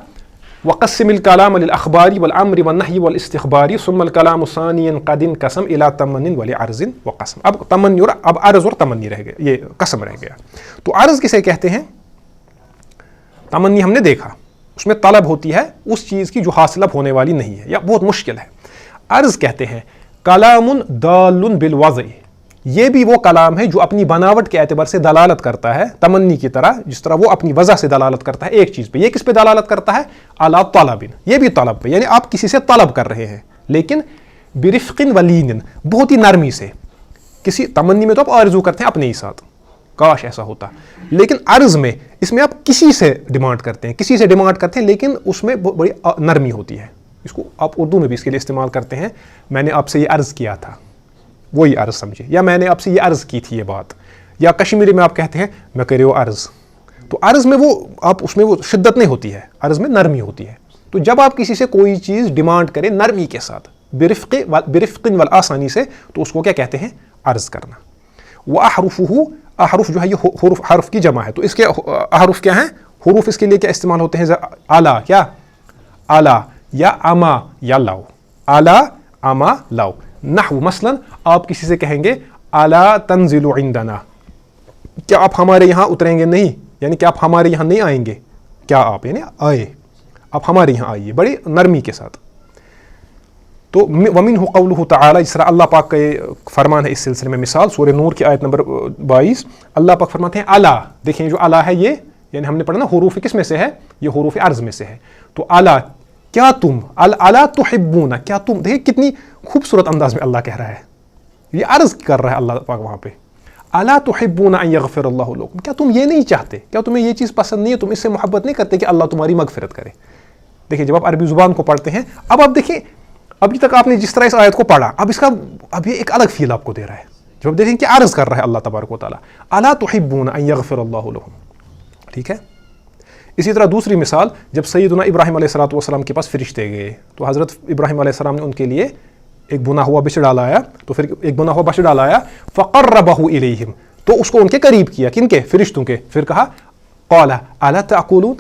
Speaker 2: وقسم الکلام للاخبار والامر والنهي والاستخبار ثم الكلام ثانيا قد انقسم الى تمن ولعرض وقسم. اب تمنی اور اب عرض اور تمنی رہ گیا, یہ قسم رہ گیا. تو عرض کسے کہتے ہیں؟ تمنی ہم نے دیکھا, اس میں طلب ہوتی ہے اس چیز کی جو حاصل اب ہونے والی نہیں ہے یا بہت مشکل ہے. عرض کہتے ہیں کلام دال بالوضع, یہ بھی وہ کلام ہے جو اپنی بناوٹ کے اعتبار سے دلالت کرتا ہے تمنی کی طرح, جس طرح وہ اپنی وضع سے دلالت کرتا ہے ایک چیز پہ. یہ کس پہ دلالت کرتا ہے؟ علی طلب, یہ بھی طلب پہ, یعنی آپ کسی سے طلب کر رہے ہیں لیکن برفق ولین, بہت ہی نرمی سے. کسی تمنی میں تو آپ آرزو کرتے ہیں اپنے ہی ساتھ, کاش ایسا ہوتا, لیکن عرض میں اس میں آپ کسی سے ڈیمانڈ کرتے ہیں, کسی سے ڈیمانڈ کرتے ہیں لیکن اس میں بڑی نرمی ہوتی ہے. اس کو آپ اردو میں بھی اس کے لیے استعمال کرتے ہیں, میں نے آپ سے یہ عرض کیا تھا, وہی عرض سمجھے, یا میں نے آپ سے یہ عرض کی تھی یہ بات, یا کشمیری میں آپ کہتے ہیں میں کرے وہ عرض. تو عرض میں وہ آپ اس میں وہ شدت نہیں ہوتی ہے, عرض میں نرمی ہوتی ہے. تو جب آپ کسی سے کوئی چیز ڈیمانڈ کریں نرمی کے ساتھ, برفق والآسانی سے, تو اس کو کیا کہتے ہیں؟ عرض کرنا. وَأَحْرُفُهُ, احرف جو ہے یہ حرف کی جمع ہے. تو اس کے احرف کیا ہیں؟ حروف اس کے لیے کیا استعمال ہوتے ہیں؟ اعلیٰ, کیا اعلیٰ, یا اما, یا لو, اعلیٰ اما لو. نحو مثلا آپ کسی سے کہیں گے الا تنزل عندنا, کیا آپ ہمارے یہاں اتریں گے نہیں, یعنی کہ آپ ہمارے یہاں نہیں آئیں گے, کیا آپ یعنی آئے, آپ ہمارے یہاں آئیے, بڑی نرمی کے ساتھ. تو ومنہ قولہ تعالی, جس طرح اللہ پاک کا فرمان ہے اس سلسلے میں. مثال سورہ نور کی آیت نمبر 22, اللہ پاک فرماتے ہیں الا, دیکھیں جو الا ہے یہ, یعنی ہم نے پڑھا نا حروف کس میں سے ہے, یہ حروف عرض میں سے ہے. تو الا, کیا تم, الا تحبون, کیا تم, دیکھیں کتنی خوبصورت انداز میں اللہ کہہ رہا ہے, یہ عرض کر رہا ہے اللہ پاک وہاں پہ. الا تحبون ان یغفر اللہ لکم, کیا تم یہ نہیں چاہتے, کیا تمہیں یہ چیز پسند نہیں ہے, تم اس سے محبت نہیں کرتے کہ اللہ تمہاری مغفرت کرے. دیکھیں جب آپ عربی زبان کو پڑھتے ہیں, اب آپ دیکھیں ابھی تک آپ نے جس طرح اس آیت کو پڑھا, اب اس کا اب یہ ایک الگ فیل آپ کو دے رہا ہے. جب آپ دیکھیں کہ عرض کر رہا ہے اللہ تبارک و تعالیٰ, الا تحبون ان یغفر اللہ لکم. ٹھیک ہے. اسی طرح دوسری مثال, جب سیدنا ابراہیم علیہ الصلوۃ والسلام کے پاس فرشتے گئے, تو حضرت ابراہیم علیہ السلام نے ان کے لیے ایک بنا ہوا بچڑا لایا, تو پھر ایک بنا ہوا بچڑا لایا, فقربہ الیہم, تو اس کو ان کے قریب کیا, کن کے؟ فرشتوں کے. پھر کہا قال الا تاکلون,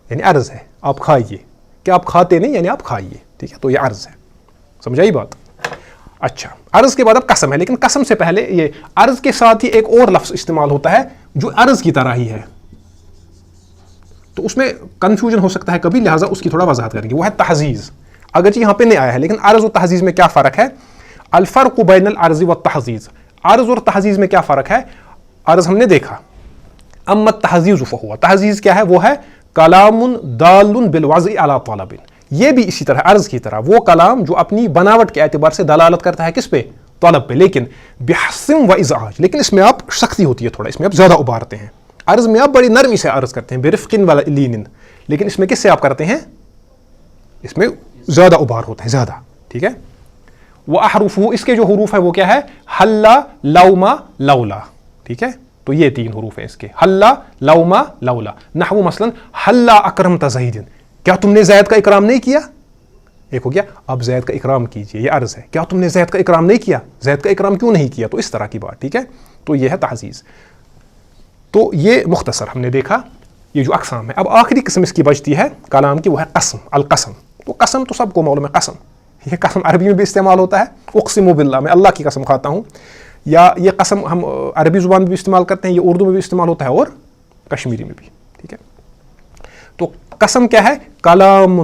Speaker 2: یعنی عرض ہے آپ کھائیے, کیا آپ کھاتے نہیں, یعنی آپ کھائیے. ٹھیک ہے, تو یہ عرض ہے, سمجھائی بات. اچھا, عرض کے بعد اب قسم ہے, لیکن قسم سے پہلے یہ عرض کے ساتھ ہی ایک اور لفظ استعمال ہوتا ہے جو عرض کی طرح ہی ہے, تو اس میں کنفیوژن ہو سکتا ہے کبھی, لہٰذا اس کی تھوڑا وضاحت کریں گے. وہ ہے تحزیز, اگرچہ یہاں پہ نہیں آیا ہے, لیکن عرض و تحزیز میں کیا فرق ہے؟ الفرق بین العرض والتحزیز, عرض اور تحزیز میں کیا فرق ہے؟ عرض ہم نے دیکھا, اما التحزیز فہو, تحزیز کیا ہے؟ وہ ہے کلام دال بالوضع علی طلب, یہ بھی اسی طرح عرض کی طرح وہ کلام جو اپنی بناوٹ کے اعتبار سے دلالت کرتا ہے کس پہ؟ طلب پہ, لیکن بحسم و ازعاج, لیکن اس میں آپ سختی ہوتی ہے تھوڑا, اس میں آپ زیادہ ابھارتے ہیں. عرض میں آپ بڑی نرمی سے عرض کرتے ہیں, برفق ولین, لیکن اس میں کس سے آپ کرتے ہیں؟ اس میں زیادہ ابھار ہوتا ہے, زیادہ. ٹھیک ہے. وَأَحْرُفُهُ, اس کے جو حروف ہے وہ کیا ہے؟ حلا, لوما, لولا. ٹھیک ہے, تو یہ 3 حروف ہیں اس کے, حلا, لوما, لولا. نحو مثلا حلا اکرمت زید, کیا تم نے زید کا اکرام نہیں کیا؟ ایک ہو گیا, اب زید کا اکرام کیجئے, یہ عرض ہے, کیا تم نے زید کا اکرام نہیں کیا, زید کا اکرام کیوں نہیں کیا؟ تو اس طرح کی بات. ٹھیک ہے, تو یہ ہے تحزیز. تو یہ مختصر ہم نے دیکھا. یہ جو اقسام ہے. اب آخری قسم اس کی بچتی ہے کلام کی, وہ ہے قسم, القسم. تو قسم تو سب کو معلوم ہے, قسم, یہ قسم عربی میں بھی استعمال ہوتا ہے, اقسم باللہ, میں اللہ کی قسم کھاتا ہوں, یا یہ قسم ہم عربی زبان میں بھی استعمال کرتے ہیں, یہ اردو میں بھی استعمال ہوتا ہے اور کشمیری میں بھی, ٹھیک ہے. تو قسم کیا ہے؟ کلام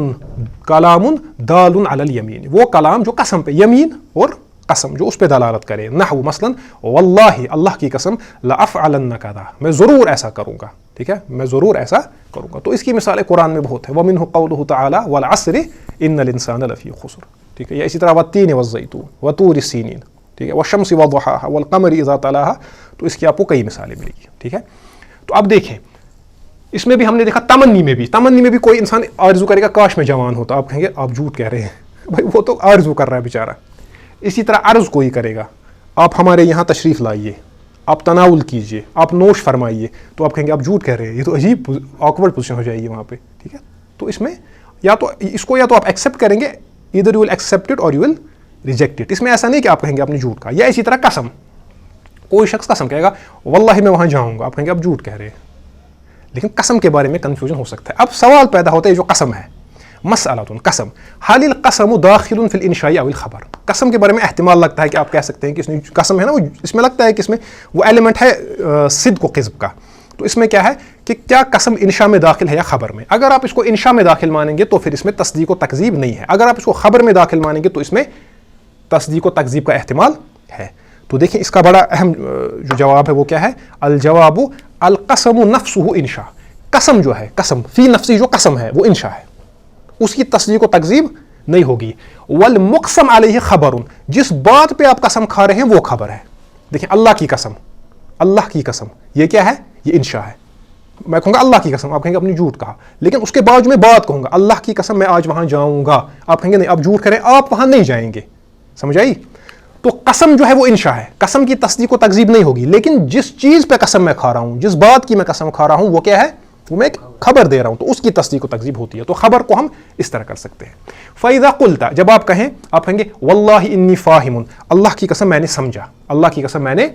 Speaker 2: دال علی الیمین, وہ کلام جو قسم پہ, یمین اور قسم جو اس پہ دلالت کرے. نحو مثلا واللہ, اللہ کی قسم, لافعلن کذا, میں ضرور ایسا کروں گا, ٹھیک ہے, میں ضرور ایسا کروں گا. تو اس کی مثالیں قرآن میں بہت ہے. ومنہ قولہ تعالی والعصر ان الانسان لفی خسر, ٹھیک ہے, یا اسی طرح والتین والزیتون وطور السینین, ٹھیک ہے, والشمس وضحاها والقمر اذا تلاها. تو اس کی آپ کو کئی مثالیں ملے گی, ٹھیک ہے. تو اب دیکھیں اس میں بھی ہم نے دیکھا تمنی میں بھی کوئی انسان آرزو کرے گا کاش میں جوان ہوتا, آپ کہیں گے آپ جھوٹ کہہ رہے ہیں, بھائی وہ تو آرزو کر رہا ہے بیچارہ. اسی طرح عرض کوئی کرے گا, آپ ہمارے یہاں تشریف لائیے, آپ تناول کیجئے, آپ نوش فرمائیے, تو آپ کہیں گے آپ جھوٹ کہہ رہے ہیں, یہ تو عجیب آکورڈ پوزیشن ہو جائے گی وہاں پہ, ٹھیک ہے. تو اس میں یا تو اس کو یا تو آپ ایکسیپٹ کریں گے, ادھر یو ول ایکسیپٹ اٹ اور یو ول ریجیکٹ اٹ. اس میں ایسا نہیں کہ آپ کہیں گے آپ نے جھوٹ کہا. یا اسی طرح قسم, کوئی شخص قسم کہے گا واللہ میں وہاں جاؤں گا, آپ کہیں گے آپ جھوٹ کہہ رہے ہیں, لیکن قسم کے بارے میں کنفیوژن ہو سکتا ہے. اب سوال پیدا ہوتا ہے جو قسم ہے, مسئلۃ قسم, حال القسم داخل فی الانشاء او الخبر. قسم کے بارے میں احتمال لگتا ہے کہ آپ کہہ سکتے ہیں کہ اس میں قسم ہے نا, وہ اس میں لگتا ہے کہ اس میں وہ ایلیمنٹ ہے صدق و کذب کا. تو اس میں کیا ہے کہ کیا قسم انشاء میں داخل ہے یا خبر میں. اگر آپ اس کو انشاء میں داخل مانیں گے تو پھر اس میں تصدیق و تکذیب نہیں ہے. اگر آپ اس کو خبر میں داخل مانیں گے تو اس میں تصدیق و تکذیب کا احتمال ہے. تو دیکھیں اس کا بڑا اہم جو جواب ہے وہ کیا ہے, الجواب القسم نفسہ انشاء. قسم جو ہے, قسم فی نفسی جو قسم ہے وہ انشاء ہے, اس کی تصدیق و تکذیب نہیں ہوگی. والمقسم علیہ خبر, جس بات پہ آپ قسم کھا رہے ہیں وہ خبر ہے. دیکھیں اللہ کی قسم, اللہ کی قسم, یہ کیا ہے, یہ انشاء ہے. میں کہوں گا اللہ کی قسم, آپ کہیں گے آپ نے جھوٹ کہا, لیکن اس کے بعد میں بات کہوں گا اللہ کی قسم میں آج وہاں جاؤں گا, آپ کہیں گے نہیں آپ جھوٹ کریں, آپ وہاں نہیں جائیں گے. سمجھ آئی؟ تو قسم جو ہے وہ انشاء ہے, قسم کی تصدیق و تکذیب نہیں ہوگی. لیکن جس چیز پہ قسم میں کھا رہا ہوں, جس بات کی میں قسم کھا رہا ہوں, وہ کیا ہے, وہ میں ایک خبر دے رہا ہوں, تو اس کی تصدیق و تکذیب ہوتی ہے. تو خبر کو ہم اس طرح کر سکتے ہیں. فَإِذَا قُلْتَ, جب آپ کہیں, آپ کہیں گے وَاللَّهِ إِنِّي فَاهِمٌ, اللہ کی قسم میں نے سمجھا, اللہ کی قسم میں نے.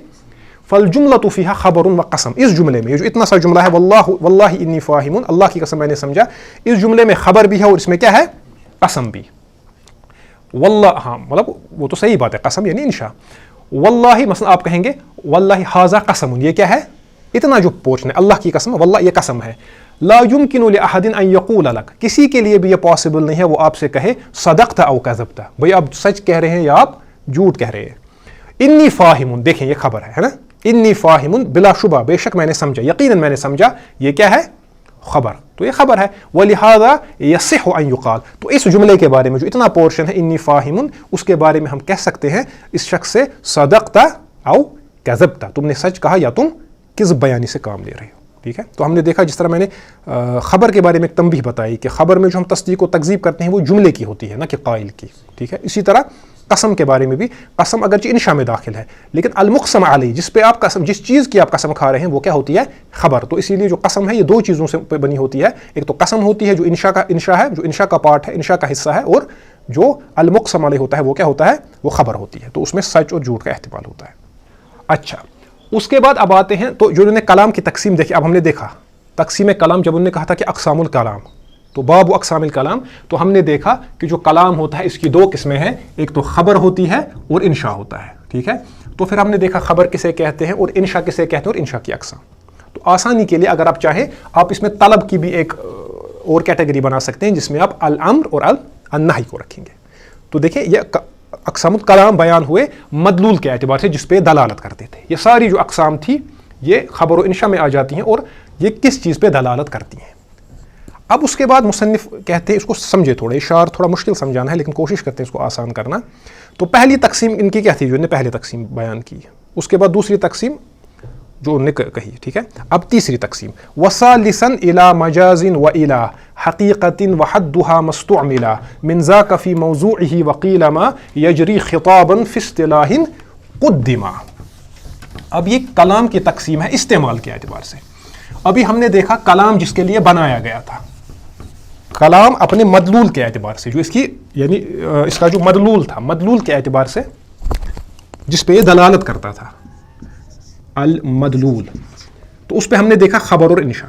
Speaker 2: فَالْجُمْلَةُ فِيهَا خَبَرٌ وَقَسَمٌ, اس جملے میں, یہ جو اتنا سا جملہ ہے وَاللَّهِ إِنِّي فَاهِمٌ, اللہ کی قسم میں نے سمجھا, اس جملے میں خبر بھی ہے اور اس میں کیا ہے, قسم بھی. واللہ, ہاں مطلب وہ تو صحیح بات ہے, قسم یعنی انشاء. واللہ مثلا آپ کہیں گے واللہ ھذا قسم, یہ کیا ہے, اتنا جو پوچھنا ہے, اللہ کی قسم, واللہ یہ قسم ہے. لا يمكن لأحد ان يقول لك, کسی کے لیے بھی یہ پاسبل نہیں ہے وہ آپ سے کہے صدقت او کذبت, بھئی آپ سچ کہہ رہے ہیں یا آپ جھوٹ کہہ رہے ہیں. انی فاہم, دیکھیں یہ خبر ہے نا, انی فاہم, بلا شبہ بے شک میں نے سمجھا, یقیناً میں نے سمجھا, یہ کیا ہے, خبر. تو یہ خبر ہے. ولہذا یصح ان یقال, تو اس جملے کے بارے میں جو اتنا پورشن ہے انی فاہم, اس کے بارے میں ہم کہہ سکتے ہیں اس شخص سے صدقت او کذبت, تم نے سچ کہا یا تم کذب بیانی سے کام لے رہے ہو. ٹھیک ہے. تو ہم نے دیکھا جس طرح میں نے خبر کے بارے میں ایک تنبیہ بتائی کہ خبر میں جو ہم تصدیق و تکذیب کرتے ہیں وہ جملے کی ہوتی ہے نہ کہ قائل کی. ٹھیک ہے. اسی طرح قسم کے بارے میں بھی, قسم اگرچہ انشاء میں داخل ہے لیکن المقسم علیہ, جس پہ آپ قسم, جس چیز کی آپ قسم کھا رہے ہیں وہ کیا ہوتی ہے, خبر. تو اسی لیے جو قسم ہے یہ دو چیزوں سے بنی ہوتی ہے, ایک تو قسم ہوتی ہے جو انشاء ہے, جو انشاء کا پارٹ ہے, انشاء کا حصہ ہے, اور جو المقسم علیہ ہوتا ہے وہ کیا ہوتا ہے, وہ خبر ہوتی ہے. تو اس میں سچ اور جھوٹ کا احتمال ہوتا ہے. اچھا, اس کے بعد اب آتے ہیں تو جو انہوں نے کلام کی تقسیم دیکھی. اب ہم نے دیکھا تقسیم کلام, جب انہوں نے کہا تھا کہ اقسام الکلام, تو باب و اقسام الکلام, تو ہم نے دیکھا کہ جو کلام ہوتا ہے اس کی دو قسمیں ہیں, ایک تو خبر ہوتی ہے اور انشاء ہوتا ہے. ٹھیک ہے. تو پھر ہم نے دیکھا خبر کسے کہتے ہیں اور انشاء کسے کہتے ہیں, اور انشاء کی اقسام. تو آسانی کے لیے اگر آپ چاہیں آپ اس میں طلب کی بھی ایک اور کیٹیگری بنا سکتے ہیں جس میں آپ الامر اور النہی کو رکھیں گے. تو دیکھیں یہ اقسام الکلام بیان ہوئے مدلول کے اعتبار سے جس پہ دلالت کرتے تھے. یہ ساری جو اقسام تھی یہ خبر و انشاء میں آ جاتی ہیں اور یہ کس چیز پہ دلالت کرتی ہیں. اب اس کے بعد مصنف کہتے ہیں, اس کو سمجھے تھوڑا, اشار تھوڑا مشکل سمجھانا ہے لیکن کوشش کرتے ہیں اس کو آسان کرنا. تو پہلی تقسیم ان کی کیا تھی, جو انہوں نے پہلی تقسیم بیان کی, اس کے بعد دوسری تقسیم جو انہوں نے کہی. ٹھیک ہے. اب تیسری تقسیم, وَثَالِثًا إِلَى مَجَازٍ وَإِلَى حَقِيقَةٍ وَحَدُّهَا مَسْتُعْمِلًا مِنْ ذَاكَ فِي مَوْضُوعِهِ وَقِيلَ مَا يَجْرِي خِطَابًا فِي اصْطِلَاحٍ قُدِّمَ. اب یہ کلام کی تقسیم ہے استعمال کے اعتبار سے. ابھی ہم نے دیکھا کلام جس کے لیے بنایا گیا تھا, کلام اپنے مدلول کے اعتبار سے, جو اس کی یعنی اس کا جو مدلول تھا, مدلول کے اعتبار سے جس پہ یہ دلالت کرتا تھا, المدلول. تو اس پہ ہم نے دیکھا خبر اور انشاء.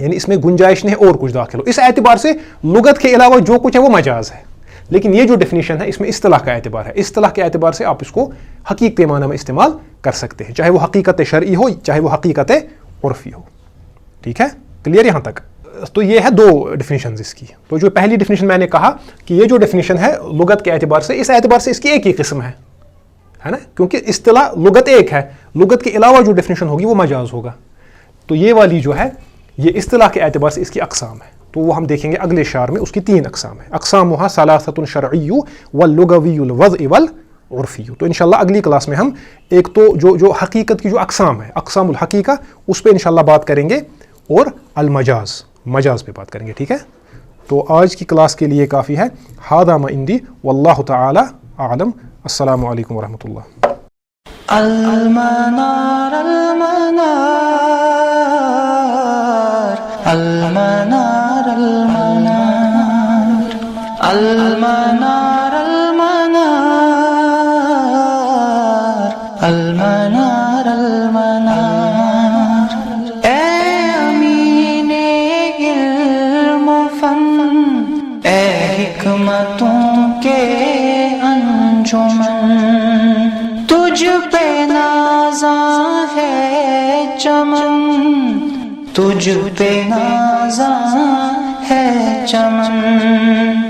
Speaker 2: یعنی اس میں گنجائش نہیں اور کچھ داخل ہو. اس اعتبار سے لغت کے علاوہ جو کچھ ہے وہ مجاز ہے. لیکن یہ جو ڈیفینیشن ہے اس میں اصطلاح کا اعتبار ہے. اصطلاح کے اعتبار سے آپ اس کو حقیقی معنی میں استعمال کر سکتے ہیں, چاہے وہ حقیقت شرعی ہو چاہے وہ حقیقت عرفی ہو. ٹھیک ہے, کلیئر یہاں تک؟ تو یہ ہے دو ڈیفینیشنز اس کی. تو جو پہلی ڈیفینیشن میں نے کہا کہ یہ جو ڈیفینیشن ہے لغت کے اعتبار سے, اس اعتبار سے اس کی ایک ہی قسم ہے نا, کیونکہ اصطلاح لغت ایک ہے, لغت کے علاوہ جو ڈیفینیشن ہوگی وہ مجاز ہوگا. تو یہ والی جو ہے یہ اصطلاح کے اعتبار سے اس کی اقسام ہے. تو وہ ہم دیکھیں گے اگلے شعر میں, اس کی 3 اقسام ہیں. اقسامها ثلاثة شرعی واللغوی الوضعی والعرفی. تو انشاءاللہ اگلی کلاس میں ہم ایک تو جو حقیقت کی جو اقسام ہے, اقسام الحقیقہ, اس پہ انشاءاللہ بات کریں گے, اور المجاز, مجاز پہ بات کریں گے. ٹھیک ہے, تو آج کی کلاس کے لیے کافی ہے. ھذا ما عندی واللہ تعالی اعلم. السلام علیکم ورحمۃ اللہ.
Speaker 1: المنار المنار المنار المنار المنار المنار المنار اے امین علم و فن, اے حکمتوں کے انجمن, تجھ پہ نازاں ہے چمن, تجھ پہ نازاں ہے چمن.